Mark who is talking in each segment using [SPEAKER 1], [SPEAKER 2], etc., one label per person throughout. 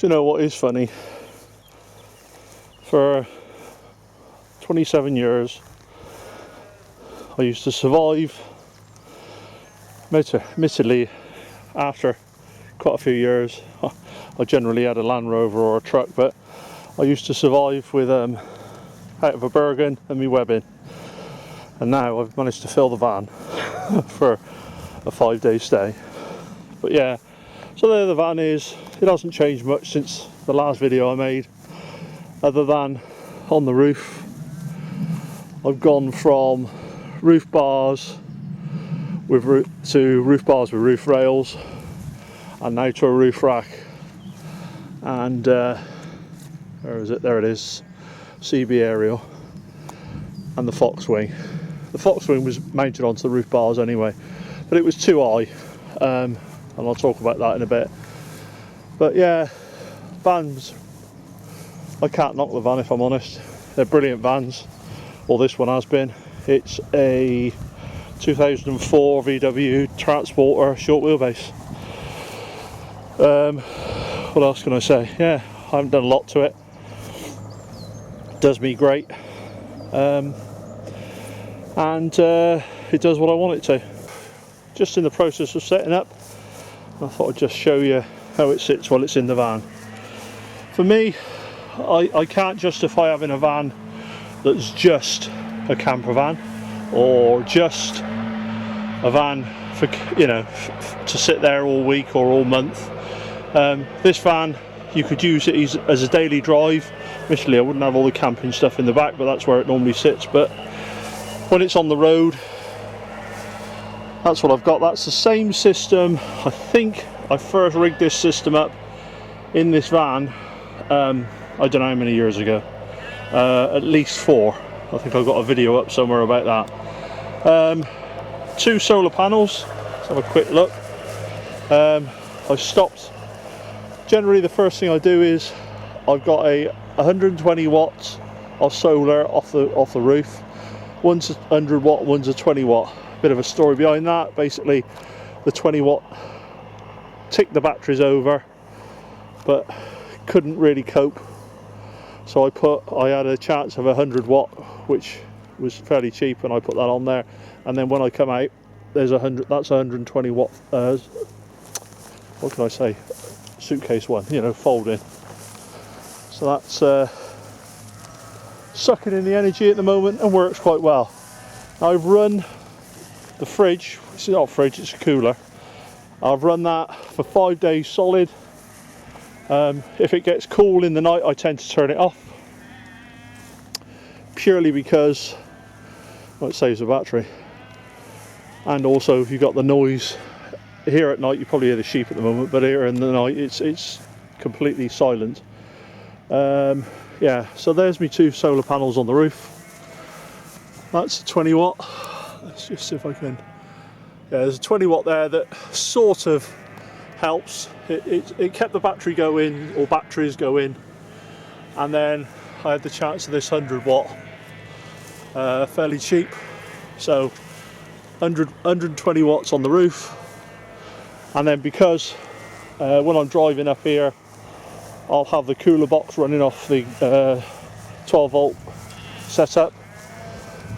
[SPEAKER 1] Do you know what is funny? For 27 years I used to survive, admittedly after quite a few years I generally had a Land Rover or a truck, but I used to survive with out of a Bergen and me webbing, and now I've managed to fill the van for a 5-day stay. But yeah, so there the van is. It hasn't changed much since the last video I made, other than on the roof I've gone from roof bars to roof bars with roof rails, and now to a roof rack. And where is it? There it is, CB aerial, and the Fox wing. The Fox wing was mounted onto the roof bars anyway, but it was too high, and I'll talk about that in a bit. But yeah, vans, I can't knock the van if I'm honest. They're brilliant vans. Well, this one has been. It's a 2004 VW Transporter short wheelbase. What else can I say? Yeah, I haven't done a lot to it. Does me great, and it does what I want it to. Just in the process of setting up, I thought I'd just show you how it sits while it's in the van. For me, I can't justify having a van that's just a camper van, or just a van for, you know, to sit there all week or all month. This van, you could use it as a daily drive. Initially I wouldn't have all the camping stuff in the back, but that's where it normally sits. But when it's on the road, that's what I've got. That's the same system. I think I first rigged this system up in this van, I don't know how many years ago, at least 4. I think I've got a video up somewhere about that. 2 solar panels. Let's have a quick look. I stopped. Generally the first thing I do is I've got a 120 watts of solar off the roof. One's a 100 watt, one's a 20 watt. Bit of a story behind that. Basically the 20 watt ticked the batteries over but couldn't really cope, so I had a chance of 100 watt, which was fairly cheap, and I put that on there. And then when I come out, there's 100. That's 120 watt. What can I say? Suitcase one, you know, folding. So that's sucking in the energy at the moment and works quite well. Now I've run the fridge. It's not a fridge, it's a cooler. I've run that for 5 days solid. If it gets cool in the night, I tend to turn it off, purely because, well, it saves the battery, and also if you've got the noise here at night, you probably hear the sheep at the moment, but here in the night it's completely silent. Yeah, so there's me 2 solar panels on the roof. That's a 20 watt. Let's just see if I can. Yeah, there's a 20 watt there that sort of helps. It kept the battery going, or batteries going, and then I had the chance of this 100 watt, fairly cheap. So 120 watts on the roof, and then because when I'm driving up here, I'll have the cooler box running off the 12 volt setup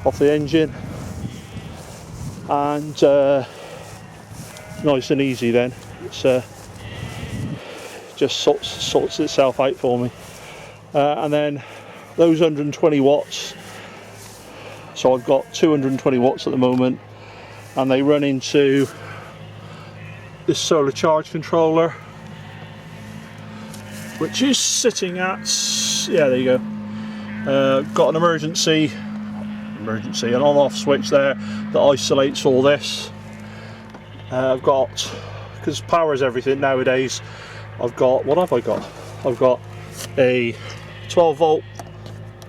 [SPEAKER 1] off the engine, and nice and easy then. It's just sorts itself out for me. And then those 120 watts, so I've got 220 watts at the moment, and they run into this solar charge controller, which is sitting at, yeah, there you go. Got an emergency, an on-off switch there that isolates all this. I've got, because power is everything nowadays, I've got, what have I got? I've got a 12 volt,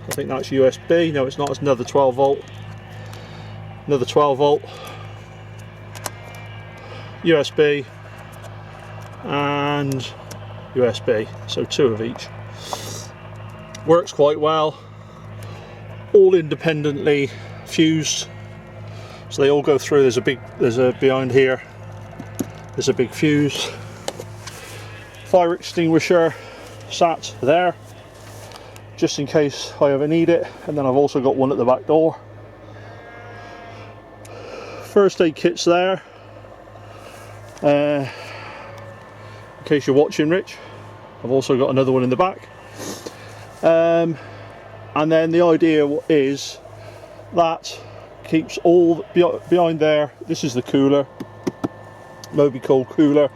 [SPEAKER 1] I think that's USB, no it's not, it's another 12 volt, another 12 volt, USB, and USB, so 2 of each. Works quite well, all independently fused, so they all go through. There's a behind here, there's a big fuse, fire extinguisher, sat there just in case I ever need it, and then I've also got one at the back door. First aid kit's there, in case you're watching, Rich. I've also got another one in the back, and then the idea is that keeps all behind there. This is the cooler, Moby Cold cooler,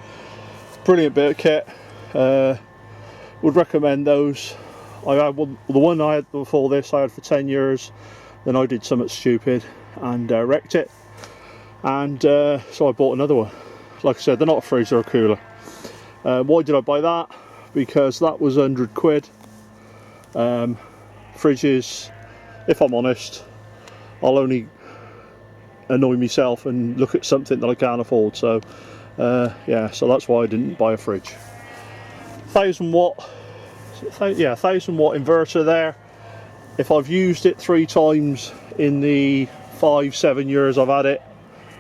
[SPEAKER 1] brilliant bit of kit. Would recommend those. I had one, the one I had before this I had for 10 years, then I did something stupid and wrecked it, and so I bought another one. Like I said, they're not a fridge, they're a cooler. Why did I buy that? Because that was 100 quid. Fridges, if I'm honest, I'll only annoy myself and look at something that I can't afford, so yeah, so that's why I didn't buy a fridge. 1000 watt inverter there. If I've used it 3 times in the 5-7 years I've had it,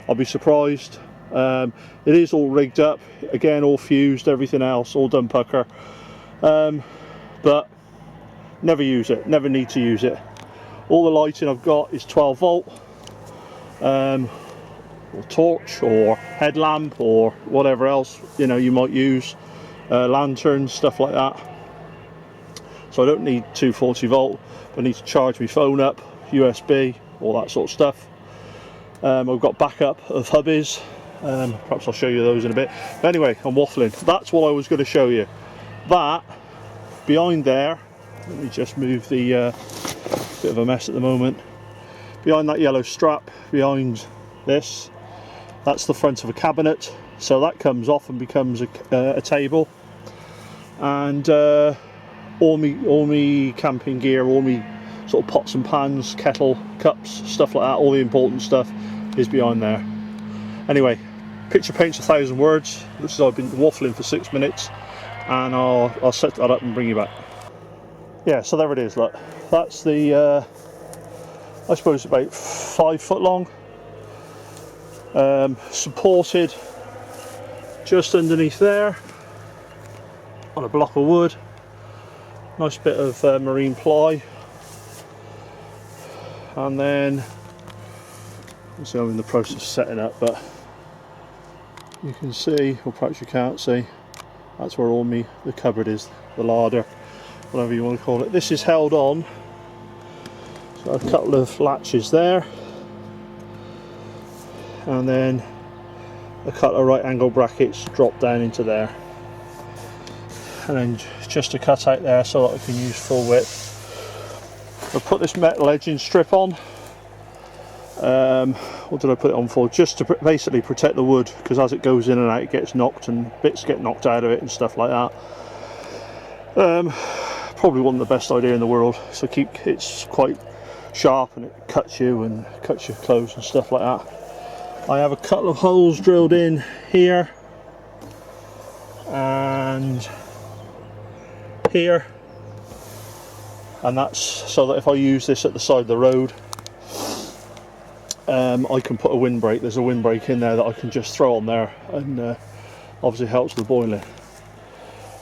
[SPEAKER 1] I'll be surprised. It is all rigged up, again all fused, everything else all done pucker, but never use it, never need to use it. All the lighting I've got is 12 volt, or torch or headlamp or whatever else you might use, lanterns, stuff like that. So I don't need 240 volt, but I need to charge my phone up, USB, all that sort of stuff. I've got backup of hubbies, perhaps I'll show you those in a bit. But anyway, I'm waffling. That's what I was going to show you. That behind there, let me just move the bit of a mess at the moment. Behind that yellow strap, behind this, that's the front of a cabinet. So that comes off and becomes a table, and all me camping gear, all me sort of pots and pans, kettle, cups, stuff like that, all the important stuff is behind there. Anyway, picture paints 1,000 words. This is, I've been waffling for 6 minutes, and I'll set that up and bring you back. Yeah, so there it is, look. That's the, I suppose about 5 foot long, supported just underneath there on a block of wood. Nice bit of marine ply, and then so I'm in the process of setting up, but you can see, or perhaps you can't see, that's where all the cupboard is, the larder, whatever you want to call it. This is held on, so a couple of latches there, and then a couple of right angle brackets drop down into there, and then just a cut out there so that I can use full width. I'll put this metal edging strip on. What did I put it on for? Just to basically protect the wood, because as it goes in and out it gets knocked and bits get knocked out of it and stuff like that. Probably wasn't the best idea in the world, so it's quite sharp and it cuts you and cuts your clothes and stuff like that. I have a couple of holes drilled in here and here, and that's so that if I use this at the side of the road, I can put a windbreak. There's a windbreak in there that I can just throw on there, and obviously helps with boiling.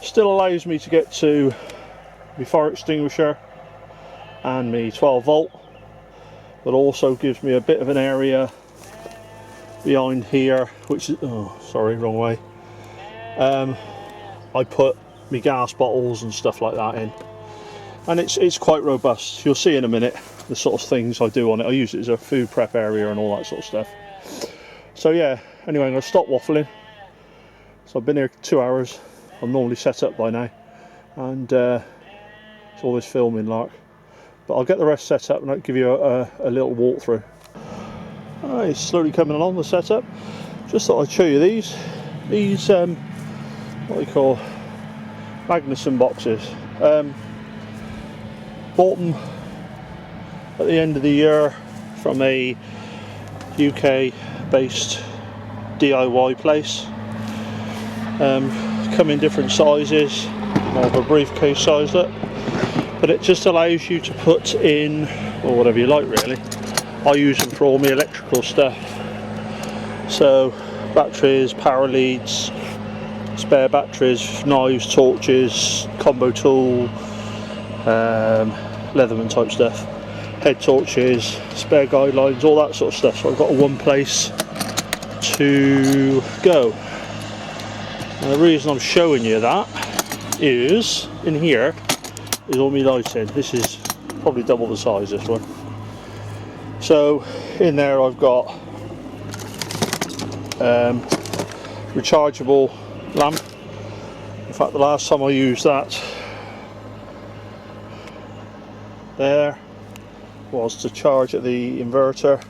[SPEAKER 1] Still allows me to get to my fire extinguisher and my 12 volt, but also gives me a bit of an area behind here, which is, oh sorry, wrong way. I put my gas bottles and stuff like that in, and it's quite robust. You'll see in a minute the sort of things I do on it. I use it as a food prep area and all that sort of stuff. So yeah, anyway, I'm going to stop waffling. So I've been here 2 hours. I'm normally set up by now, and it's all this filming lark, but I'll get the rest set up and I'll give you a little walkthrough. Alright, it's slowly coming along, the setup. Just thought I'd show you these what we call Magnuson boxes. Bought them at the end of the year from a UK based DIY place. Come in different sizes, more of a briefcase size look, but it just allows you to put in, or whatever you like really. I use them for all my electrical stuff, so batteries, power leads, spare batteries, knives, torches, combo tool, Leatherman type stuff, head torches, spare guidelines, all that sort of stuff. So I've got one place to go. And the reason I'm showing you that is in here is all my lighting. This is probably double the size, this one. So in there I've got rechargeable lamp. In fact, the last time I used that there was to charge at the inverter,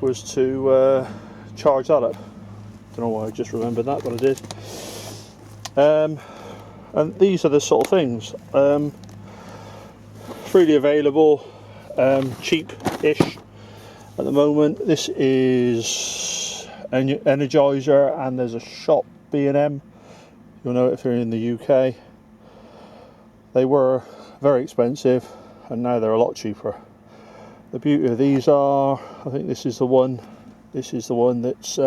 [SPEAKER 1] was to charge that up. Don't know why I just remembered that, but I did. And these are the sort of things, freely available, cheap-ish at the moment. This is an Energizer, and there's a shop, B&M. You'll know it if you're in the UK. They were very expensive, and now they're a lot cheaper. The beauty of these are, I think this is the one that's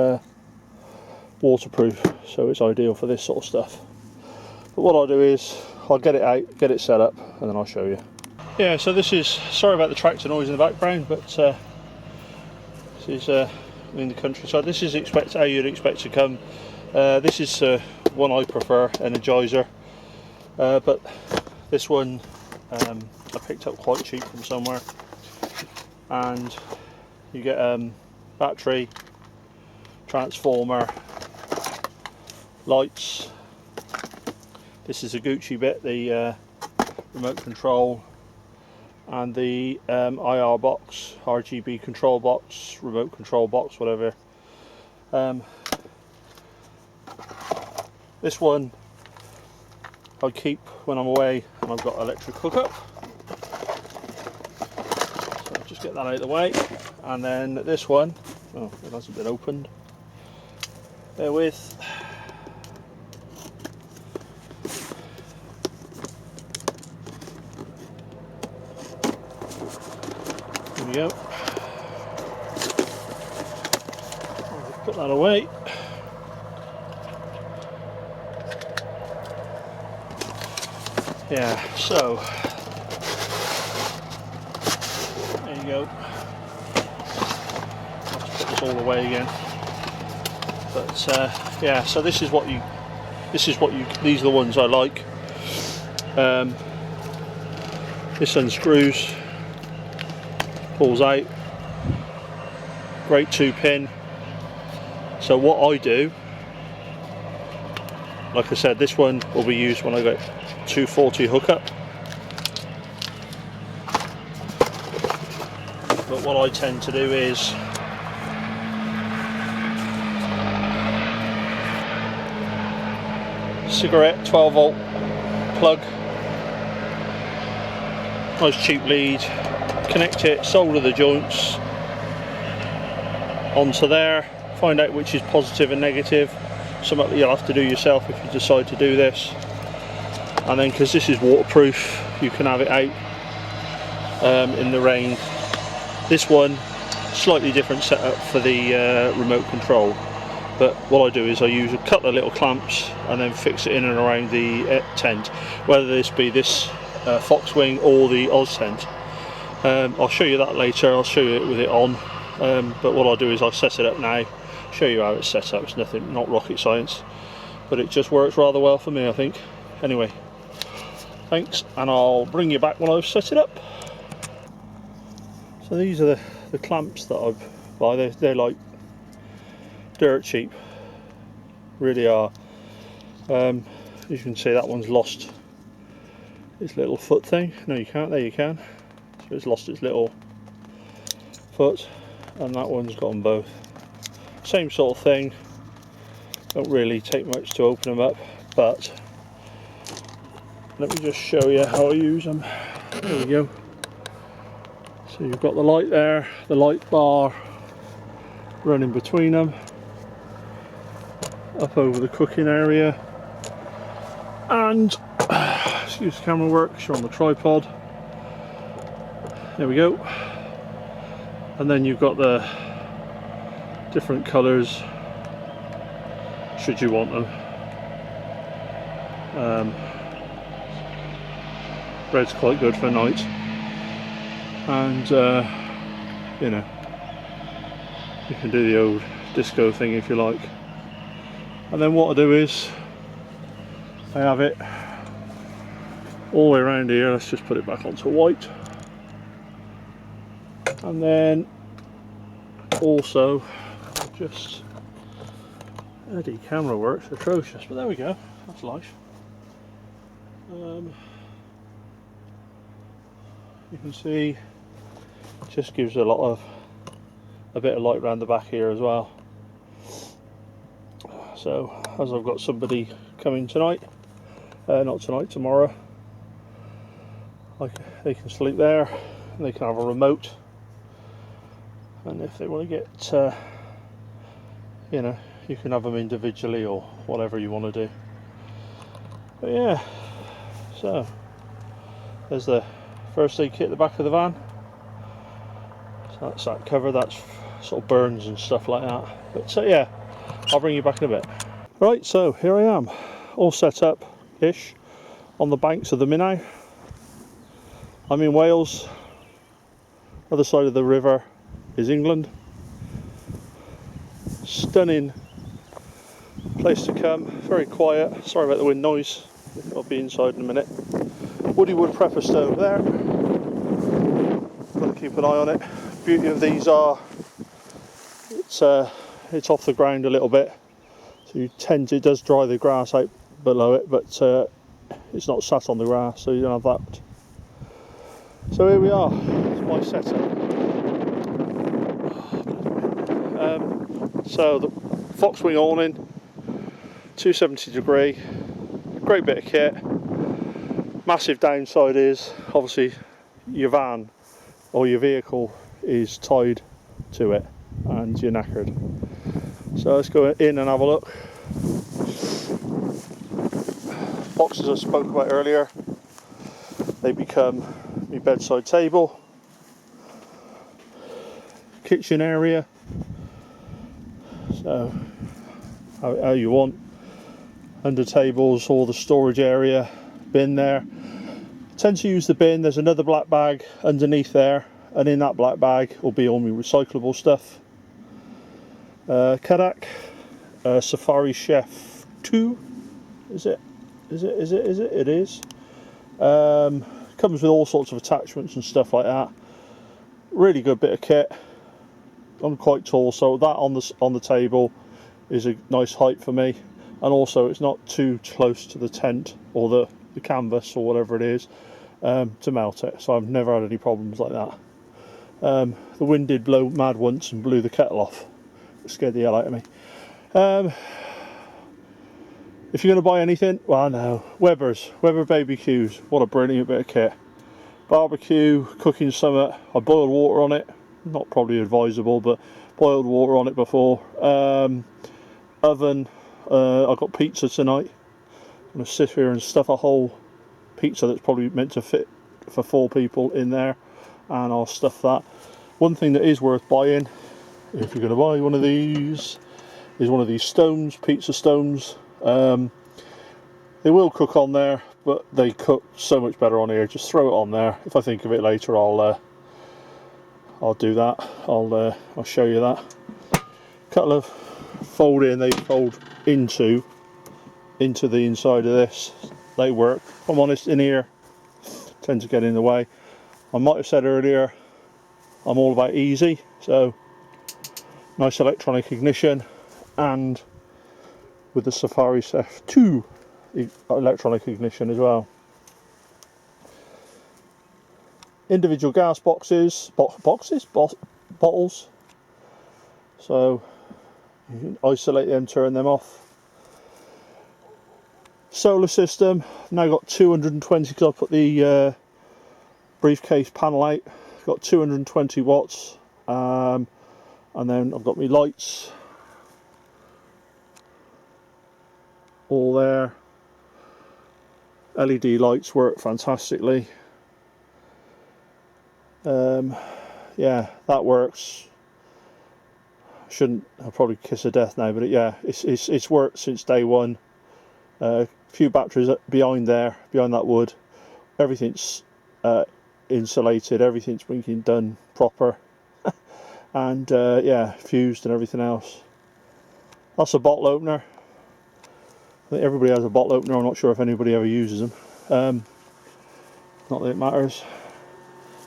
[SPEAKER 1] waterproof, so it's ideal for this sort of stuff. But what I'll do is I'll get it out, get it set up, and then I'll show you. Yeah, so this is, sorry about the tractor noise in the background, but this is in the countryside. This is how you'd expect to come. This is one I prefer, Energizer, but this one I picked up quite cheap from somewhere, and you get battery, transformer, lights. This is a Gucci bit, the remote control, and the IR box, RGB control box, remote control box, whatever. This one I keep when I'm away and I've got electric hookup. So I'll just get that out of the way. And then this one, oh, it hasn't been opened. Bear with. There we go. I'll put that away. Yeah, so there you go. I'll have to put this all away again. But yeah, so these are the ones I like. This unscrews, pulls out, great 2-pin. So what I do, like I said, this one will be used when I get 240 hookup. But what I tend to do is cigarette 12 volt plug, nice cheap lead, connect it, solder the joints onto there, find out which is positive and negative, something that you'll have to do yourself if you decide to do this. And then, because this is waterproof, you can have it out in the rain. This one, slightly different setup for the remote control, but what I do is I use a couple of little clamps and then fix it in and around the tent, whether this be this Foxwing or the Oz tent. I'll show you that later, I'll show you it with it on, but what I'll do is I'll set it up now, show you how it's set up. It's nothing, not rocket science, but it just works rather well for me, I think. Anyway, thanks, and I'll bring you back when I've set it up. So these are the clamps that I've bought. They're like dirt cheap, really are. As you can see, that one's lost its little foot thing. No, you can't. There you can. So it's lost its little foot, and that one's got them both. Same sort of thing. Don't really take much to open them up, but let me just show you how I use them. There we go. So you've got the light there, the light bar running between them, up over the cooking area, and excuse the camera work, you're on the tripod. There we go. And then you've got the different colours should you want them. Red's quite good for night, and you know, you can do the old disco thing if you like. And then what I do is I have it all the way around here. Let's just put it back onto white, and then also just the camera works atrocious, but there we go, that's life. You can see it just gives a bit of light around the back here as well. So as I've got somebody coming tonight, not tonight, tomorrow, they can sleep there and they can have a remote, and if they want to get you know, you can have them individually or whatever you want to do. But yeah, so there's the first aid kit at the back of the van. So that's that cover, that's sort of burns and stuff like that. But so yeah, I'll bring you back in a bit. Right, so here I am, all set up ish on the banks of the Minnow. I'm in Wales. Other side of the river is England. Stunning place to come, very quiet. Sorry about the wind noise, I'll be inside in a minute. Woody wood prepper stove there, got to keep an eye on it. Beauty of these are it's off the ground a little bit, so it does dry the grass out below it, but it's not sat on the grass, so you don't have that. So here we are, it's my setup. So the Foxwing awning, 270 degree, great bit of kit. Massive downside is obviously your van or your vehicle is tied to it and you're knackered. So let's go in and have a look. Boxes I spoke about earlier, they become my bedside table. Kitchen area, so how you want. Under tables or the storage area, bin there. Tend to use the bin, there's another black bag underneath there, and in that black bag will be all my recyclable stuff. Kadak, Safari Chef 2, is it? It is. Comes with all sorts of attachments and stuff like that. Really good bit of kit. I'm quite tall, so that on the table is a nice height for me, and also it's not too close to the tent or the canvas or whatever it is to melt it, so I've never had any problems like that. The wind did blow mad once and blew the kettle off. It scared the hell out of me. If you're going to buy anything, well, no, Weber BBQs, what a brilliant bit of kit. Barbecue, cooking summit, I boiled water on it, not probably advisable, but boiled water on it before. Oven, I got pizza tonight. I'm going to sit here and stuff a whole pizza that's probably meant to fit for 4 people in there, and I'll stuff that. One thing that is worth buying, if you're going to buy one of these, is one of these stones, pizza stones. They will cook on there, but they cook so much better on here. Just throw it on there. If I think of it later, I'll do that. I'll show you that. Couple of fold in, they fold into the inside of this. They work. If I'm honest, in here tend to get in the way. I might have said earlier I'm all about easy, so nice electronic ignition, and with the Safari Chef 2 electronic ignition as well. Individual gas bottles, so you can isolate them, turn them off. Solar system, I've now got 220 because I put the briefcase panel out. Got 220 watts, and then I've got my lights all there. LED lights work fantastically. Yeah, that works. I'll probably kiss of death now, but yeah, it's worked since day one. A few batteries behind there, behind that wood. Everything's insulated, everything's blinking done proper, and yeah, fused and everything else. That's a bottle opener. I think everybody has a bottle opener. I'm not sure if anybody ever uses them. Not that it matters.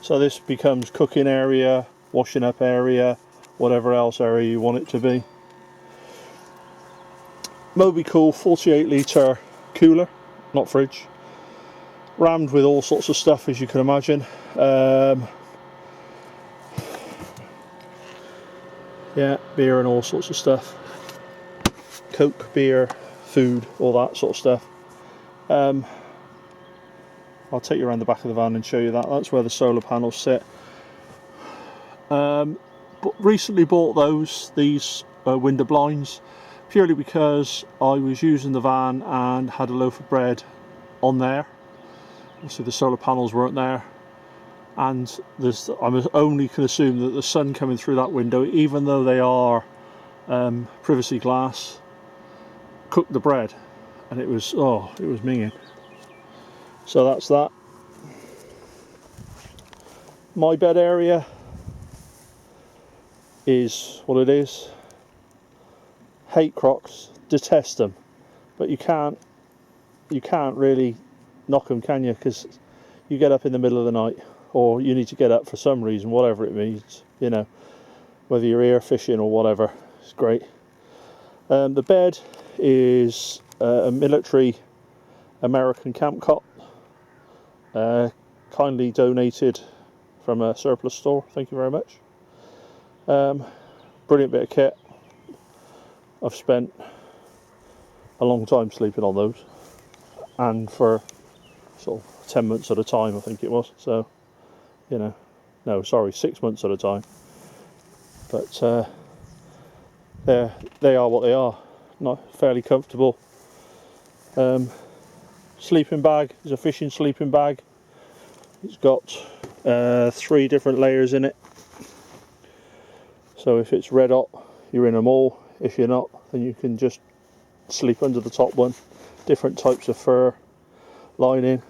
[SPEAKER 1] So this becomes cooking area, washing up area, whatever else area you want it to be. Moby Cool 48 litre cooler, not fridge. Rammed with all sorts of stuff, as you can imagine. Yeah, beer and all sorts of stuff. Coke, beer, food, all that sort of stuff. I'll take you around the back of the van and show you that. That's where the solar panels sit. But recently bought these window blinds, purely because I was using the van and had a loaf of bread on there. Obviously the solar panels weren't there, and I only can assume that the sun coming through that window, even though they are privacy glass, cooked the bread, and it was minging. So that's that. My bed area is what it is. Hate crocs, detest them, but you can't really knock them, can you? Because you get up in the middle of the night, or you need to get up for some reason, whatever it means, you know, whether you're air fishing or whatever. It's great. The bed is a military American camp cot, kindly donated from a surplus store. Thank you very much. Brilliant bit of kit. I've spent a long time sleeping on those, and for sort of 10 months at a time, I think it was. So, you know, no, sorry, 6 months at a time. But they are what they are. Not fairly comfortable. Sleeping bag is a fishing sleeping bag. It's got 3 different layers in it. So if it's red hot, you're in them all. If you're not, then you can just sleep under the top one. Different types of fur lining.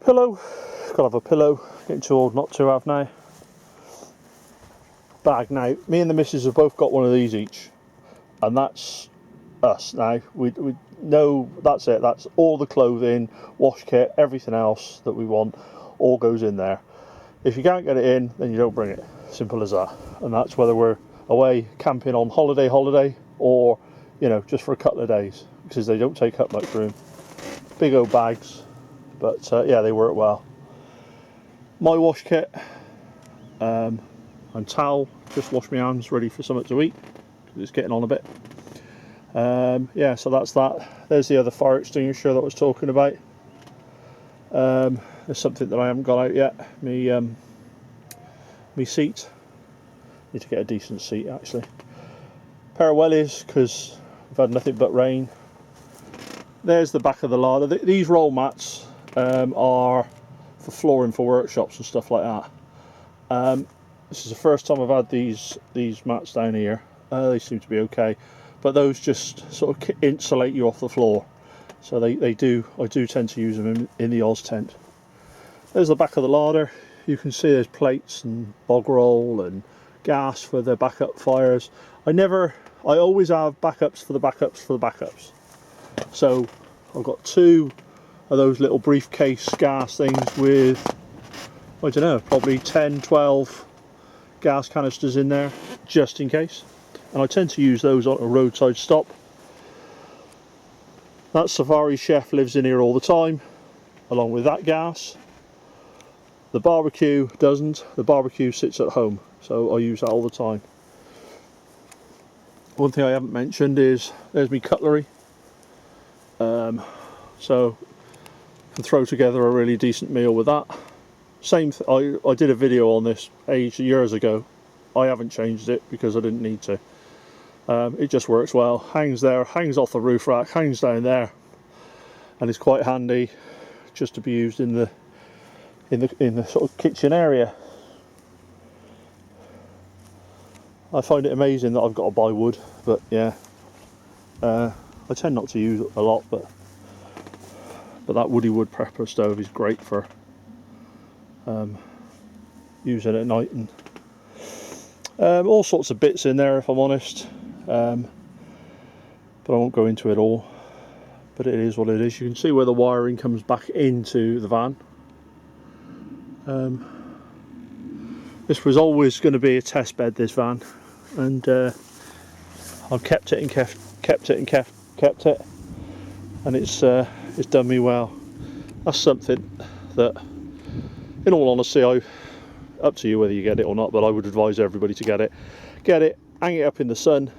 [SPEAKER 1] Pillow, gotta have a pillow. Getting too old not to have now. Bag now. Me and the missus have both got one of these each, and that's us now. We know that's it. That's all the clothing, wash kit, everything else that we want, all goes in there. If you can't get it in, then you don't bring it. Simple as that. And that's whether we're away camping on holiday, or you know, just for a couple of days, because they don't take up much room. Big old bags, but yeah, they work well. My wash kit and towel, just wash my hands, ready for something to eat, because it's getting on a bit. Yeah, so that's that. There's the other fire extinguisher that I was talking about. There's something that I haven't got out yet. Me seat. Need to get a decent seat actually. Pair of wellies, because we've had nothing but rain. There's the back of the larder. These roll mats are for flooring for workshops and stuff like that. This is the first time I've had these mats down here. They seem to be okay, but those just sort of insulate you off the floor. So I do tend to use them in the Oz tent. There's the back of the larder. You can see there's plates and bog roll and gas for the backup fires. I always have backups for the backups for the backups. So I've got 2 of those little briefcase gas things with, I don't know, probably 10, 12 gas canisters in there, just in case. And I tend to use those on a roadside stop. That Safari chef lives in here all the time, along with that gas. The barbecue doesn't. The barbecue sits at home, so I use that all the time. One thing I haven't mentioned is there's me cutlery. So I can throw together a really decent meal with that. I did a video on this years ago. I haven't changed it because I didn't need to. It just works well. Hangs there, hangs off the roof rack, hangs down there, and it's quite handy just to be used in the sort of kitchen area. I find it amazing that I've got to buy wood, but yeah, I tend not to use it a lot, but that woody wood prepper stove is great for using at night, and all sorts of bits in there if I'm honest, but I won't go into it all. But it is what it is. You can see where the wiring comes back into the van. This was always going to be a test bed, this van, and I've kept it and kept it, and it's done me well. That's something that, in all honesty, up to you whether you get it or not, but I would advise everybody to get it, hang it up in the sun,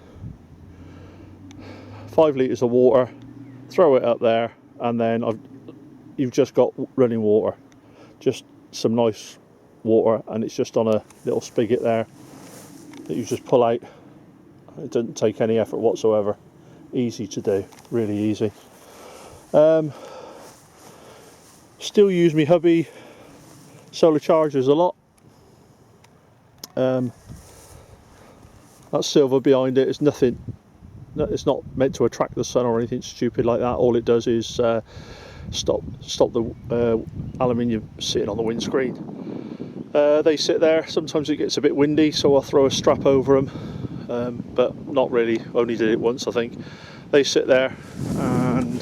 [SPEAKER 1] 5 litres of water, throw it up there, and then you've just got running water, just some nice water, and it's just on a little spigot there that you just pull out. It doesn't take any effort whatsoever, easy to do, really easy. Still use me hubby solar chargers a lot. That silver behind it is nothing, it's not meant to attract the sun or anything stupid like that. All it does is stop the aluminium sitting on the windscreen. They sit there, sometimes it gets a bit windy, so I'll throw a strap over them, but not really, only did it once I think. They sit there, and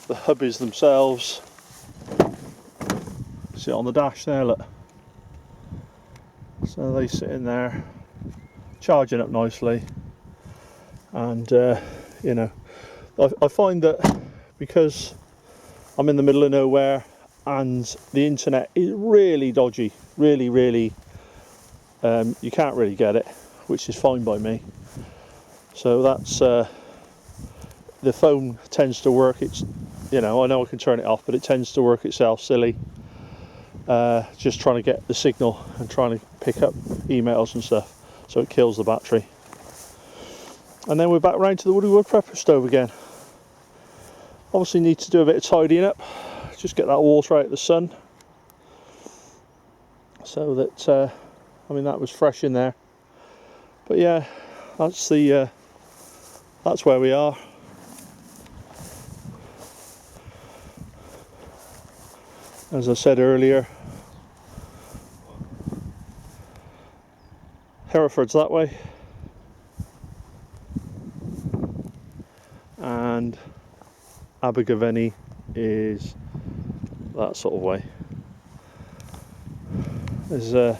[SPEAKER 1] the hubbies themselves sit on the dash there, look. So they sit in there, charging up nicely, and you know, I find that because I'm in the middle of nowhere and the internet is really dodgy, really you can't really get it, which is fine by me. So that's the phone tends to work, it's, you know, I know I can turn it off, but it tends to work itself silly, just trying to get the signal and trying to pick up emails and stuff, so it kills the battery. And then we're back round to the wood prepper stove again. Obviously need to do a bit of tidying up, just get that water out of the sun, so that I mean, that was fresh in there. But yeah, that's the that's where we are. As I said earlier, Hereford's that way, and Abergavenny is that sort of way. There's a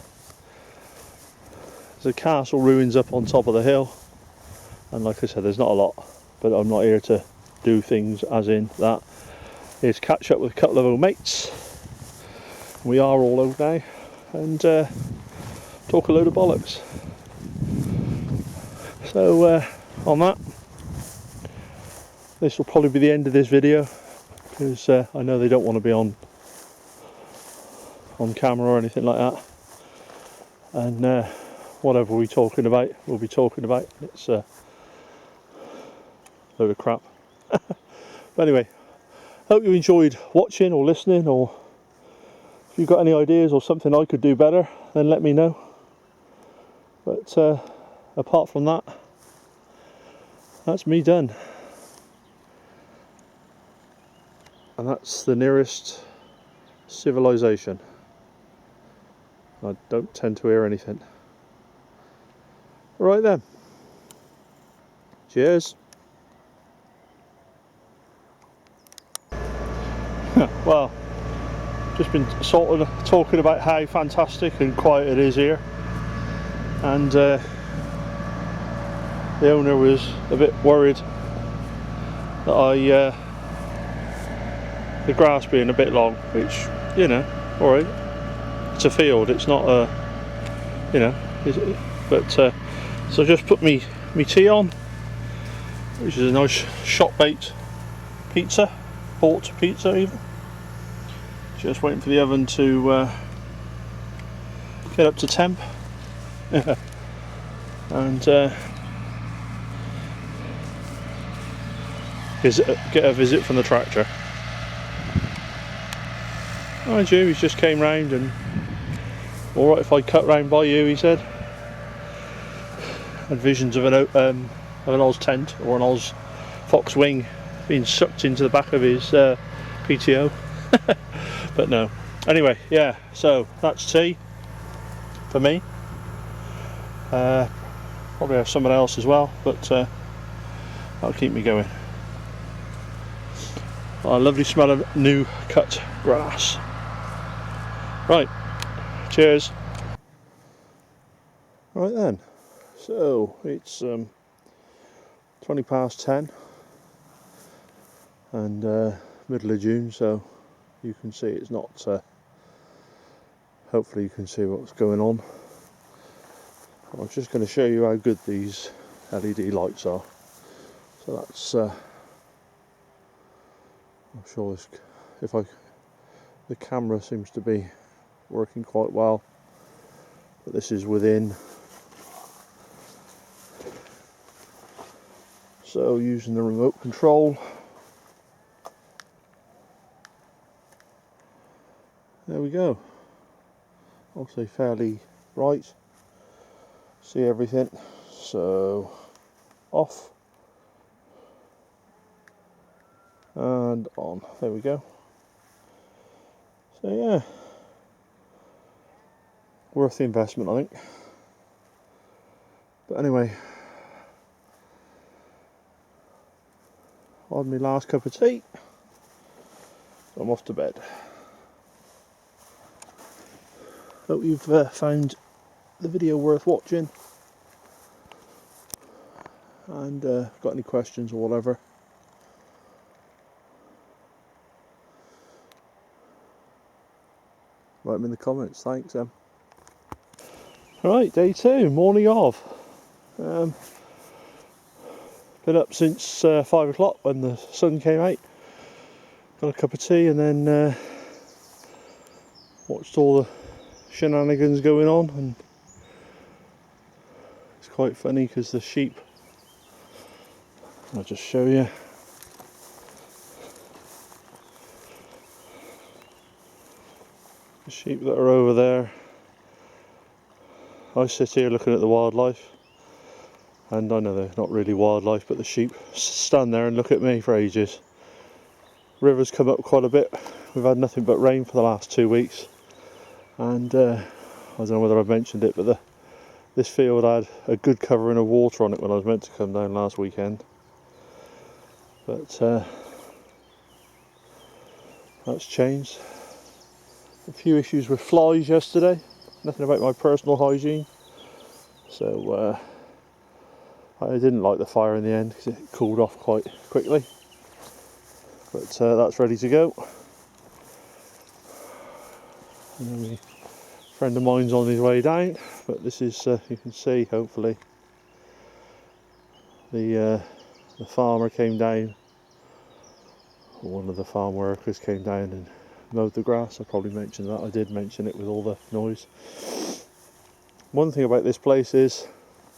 [SPEAKER 1] castle ruins up on top of the hill, and like I said, there's not a lot, but I'm not here to do things as in that. Is catch up with a couple of old mates. We are all old now, and talk a load of bollocks. So on that, this will probably be the end of this video, because I know they don't want to be on camera or anything like that, and whatever we're talking about, we'll be talking about. It's a load of crap. But anyway, hope you enjoyed watching or listening, or if you've got any ideas or something I could do better, then let me know. But apart from that, that's me done. And that's the nearest civilization. I don't tend to hear anything. Right then. Cheers. Well, just been sort of talking about how fantastic and quiet it is here, and the owner was a bit worried that the grass being a bit long, which, you know, alright, it's a field, it's not a, you know, but so I just put me tea on, which is a nice shop baked pizza, bought pizza even. Just waiting for the oven to get up to temp and get a visit from the tractor. Mind you, he just came round, and alright if I cut round by you, he said. had visions of an Oz tent or an Oz Fox wing being sucked into the back of his PTO, but no. Anyway, yeah, so that's tea for me. Probably have someone else as well, but that'll keep me going. A lovely smell of new cut grass. Right, cheers. Right then, so it's 20 past 10 and middle of June, so you can see it's not, hopefully you can see what's going on. I was just going to show you how good these LED lights are. So that's, I'm sure this, the camera seems to be working quite well, but this is within. So using the remote control, there we go. Also fairly bright, see everything. So off and on, there we go. So yeah, worth the investment, I think. But anyway, I had my last cup of tea, so I'm off to bed. Hope you've found the video worth watching, and got any questions or whatever, write them in the comments. Thanks, Right, day 2, morning of. Been up since 5 o'clock when the sun came out. Got a cup of tea and then watched all the shenanigans going on, and it's quite funny because the sheep, I'll just show you. The sheep that are over there, I sit here looking at the wildlife, and I know they're not really wildlife, but the sheep stand there and look at me for ages. River's come up quite a bit. We've had nothing but rain for the last 2 weeks, and I don't know whether I've mentioned it, but this field had a good covering of water on it when I was meant to come down last weekend, but that's changed. A few issues with flies yesterday, nothing about my personal hygiene, so I didn't light the fire in the end because it cooled off quite quickly, but that's ready to go. And then a friend of mine's on his way down, but this is, you can see hopefully, the farmer came down, or one of the farm workers came down and mowed the grass. I probably mentioned that. I did mention it with all the noise. One thing about this place is,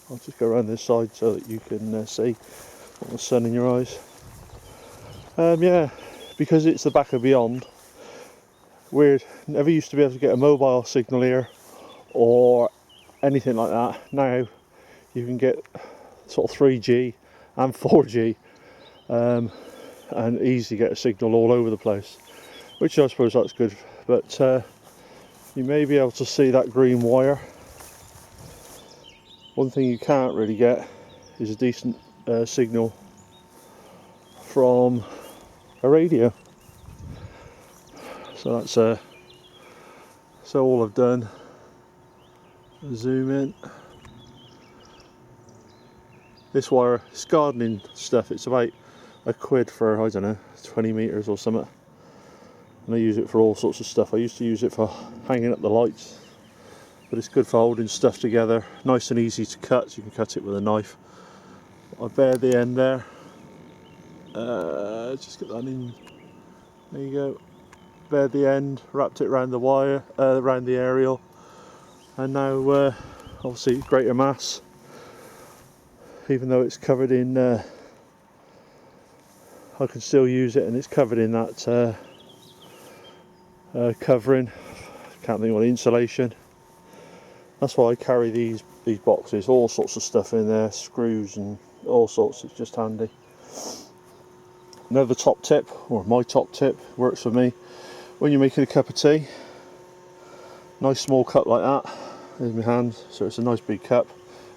[SPEAKER 1] I'll just go around this side so that you can see all the sun in your eyes. Yeah, because it's the back of beyond, weird, never used to be able to get a mobile signal here or anything like that. Now you can get sort of 3G and 4G and easily get a signal all over the place, which I suppose that's good, but you may be able to see that green wire. One thing you can't really get is a decent signal from a radio. So that's so all I've done, zoom in. This wire, it's gardening stuff, it's about £1 for, I don't know, 20 metres or something. And I use it for all sorts of stuff. I used to use it for hanging up the lights, but it's good for holding stuff together, nice and easy to cut, so you can cut it with a knife. I bared the end there, just get that in, there you go, bared the end, wrapped it around the wire, around the aerial, and now obviously greater mass, even though it's covered in, I can still use it, and it's covered in that covering, can't think what, insulation. That's why I carry these these boxes, all sorts of stuff in there, screws and all sorts. It's just handy. Another top tip, or my top tip, works for me. When you're making a cup of tea, nice small cup like that. There's my hand, so it's a nice big cup.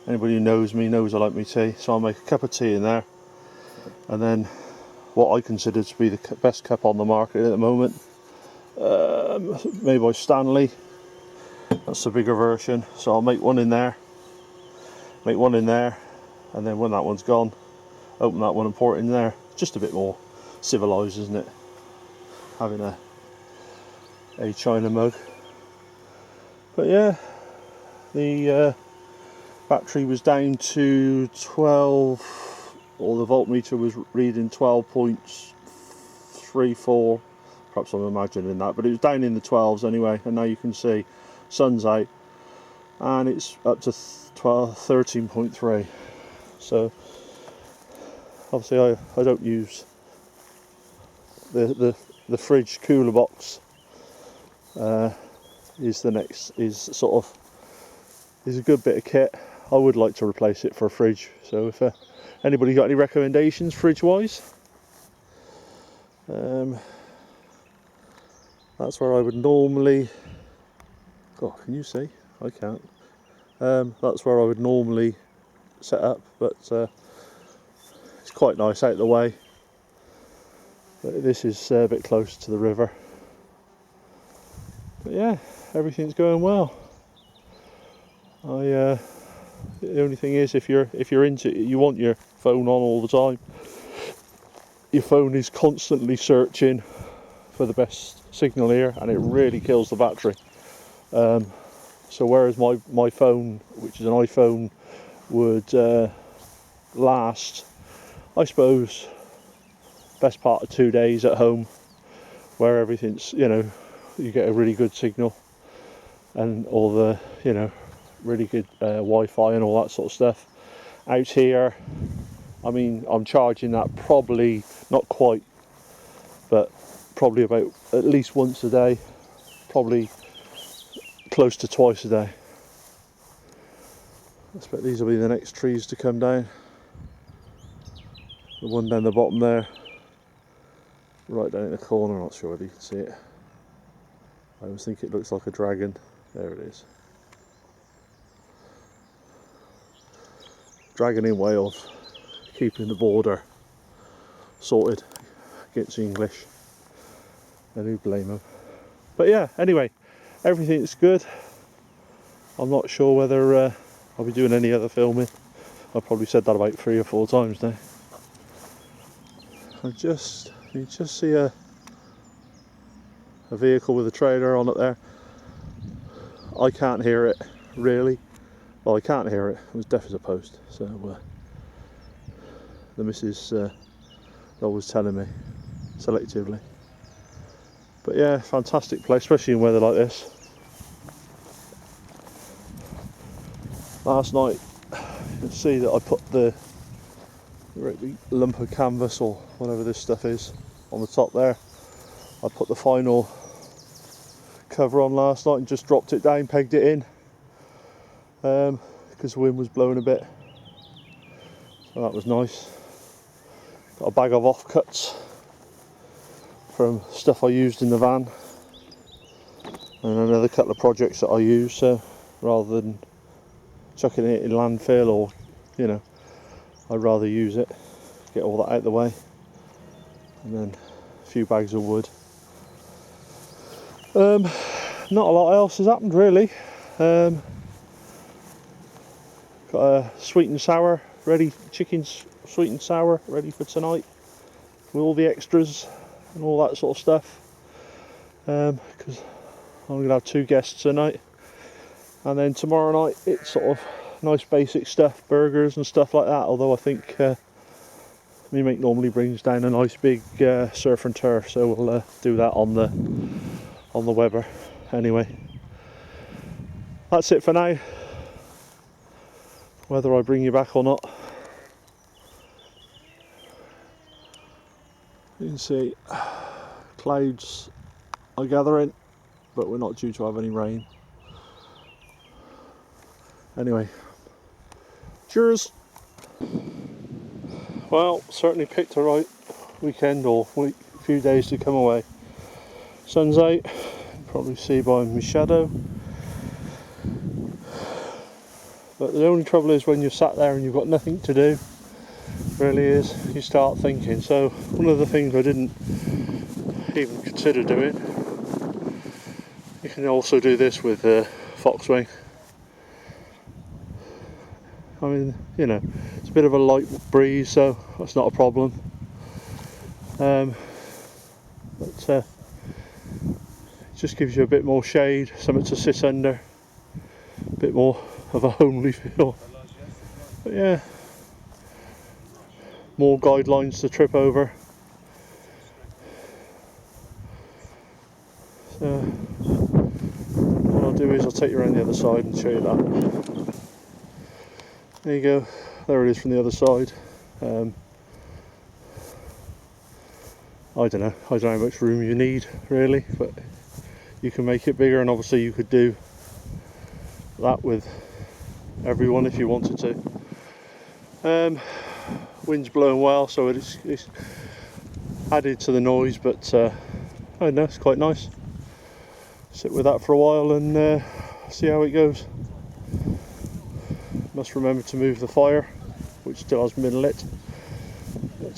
[SPEAKER 1] Anybody who knows me knows I like my tea, so I'll make a cup of tea in there, and then what I consider to be the best cup on the market at the moment, made by Stanley. That's the bigger version, so I'll make one in there, and then when that one's gone, open that one and pour it in there. Just a bit more civilised, isn't it, having a china mug. But yeah, the battery was down to 12, or the voltmeter was reading 12.34, perhaps I'm imagining that, but it was down in the 12s anyway, and now you can see sun's out and it's up to 13.3. So obviously I don't use the fridge cooler box. Is a good bit of kit. I would like to replace it for a fridge, so if anybody got any recommendations fridge wise, that's where I would normally, God, can you see? I can't. That's where I would normally set up, but it's quite nice out of the way. But this is a bit closer to the river. But yeah, everything's going well. The only thing is, if you're into it, you want your phone on all the time. Your phone is constantly searching for the best signal here, and it really kills the battery. So whereas my phone, which is an iPhone, would last, I suppose, best part of 2 days at home, where everything's, you get a really good signal and all the, really good Wi-Fi and all that sort of stuff. Out here, I mean, I'm charging that probably, not quite, but probably about at least once a day, probably close to twice a day. I expect these will be the next trees to come down. The one down the bottom there, right down in the corner, I'm not sure whether you can see it. I always think it looks like a dragon. There it is. Dragon in Wales, keeping the border sorted against the English. And who blame them? But yeah, anyway, everything's good. I'm not sure whether I'll be doing any other filming. I've probably said that about 3 or 4 times now. You just see a vehicle with a trailer on it there. I can't hear it really. Well, I can't hear it. It was deaf as a post. So the missus always telling me selectively. But yeah, fantastic place, especially in weather like this. Last night, you can see that I put the lump of canvas or whatever this stuff is on the top there. I put the final cover on last night and just dropped it down, pegged it in, because the wind was blowing a bit, so that was nice. Got a bag of offcuts from stuff I used in the van and another couple of projects that I use, so rather than chucking it in landfill or I'd rather use it, get all that out of the way, and then a few bags of wood. Not a lot else has happened really. Got a sweet and sour ready, chicken sweet and sour ready for tonight with all the extras and all that sort of stuff, because I'm going to have 2 guests tonight, and then tomorrow night it's sort of nice basic stuff, burgers and stuff like that, although I think my mate normally brings down a nice big surf and turf, so we'll do that on the Weber. Anyway, that's it for now. Whether I bring you back or not, you can see clouds are gathering, but we're not due to have any rain. Anyway, Cheers! Well, certainly picked the right weekend or few days to come away. Sun's out, you can probably see by my shadow. But the only trouble is when you're sat there and you've got nothing to do, really is, you start thinking. So one of the things I didn't even consider doing, you can also do this with Foxwing. I mean, you know, it's a bit of a light breeze, so that's not a problem. But it just gives you a bit more shade, something to sit under, a bit more of a homely feel. But yeah, more guidelines to trip over. So what I'll do is I'll take you around the other side and show you that. There you go, there it is from the other side. I don't know how much room you need really, but you can make it bigger, and obviously you could do that with everyone if you wanted to. Wind's blowing well, so it's added to the noise, but I don't know, it's quite nice. Sit with that for a while and see how it goes. Must remember to move the fire, which still hasn't been lit, but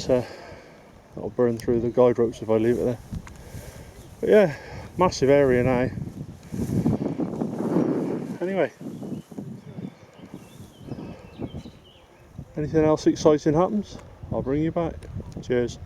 [SPEAKER 1] that'll burn through the guide ropes if I leave it there. But yeah, massive area now. Anyway, anything else exciting happens, I'll bring you back. Cheers.